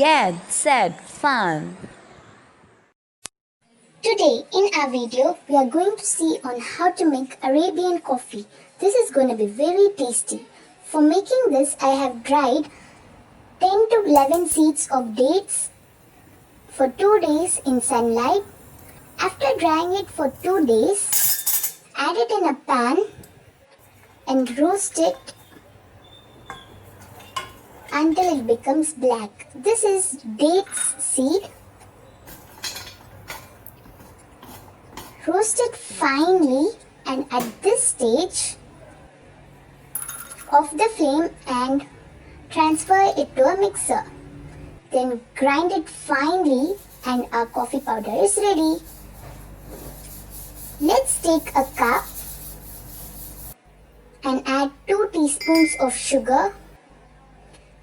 get set fun. Today in our video, we are going to see on how to make Arabian coffee. This is going to be very tasty. For making this, I have dried 10 to 11 seeds of dates for 2 days in sunlight. After drying it for 2 days, add it in a pan and roast it until it becomes black. This is dates seed. Roast it finely, and at this stage, off the flame and transfer it to a mixer. Then grind it finely and our coffee powder is ready. Let's take a cup and add 2 teaspoons of sugar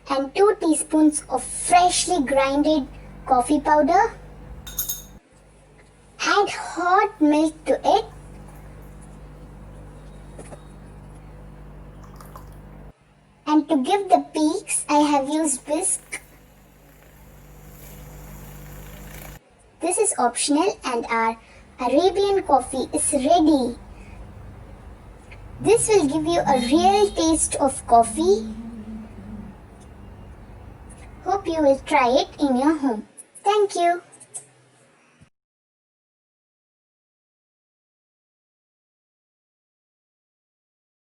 and 2 teaspoons of freshly grinded coffee powder. Add hot milk to it. And to give the peaks, I have used whisk. This is optional and our Arabian coffee is ready. This will give you a real taste of coffee. Hope you will try it in your home. Thank you.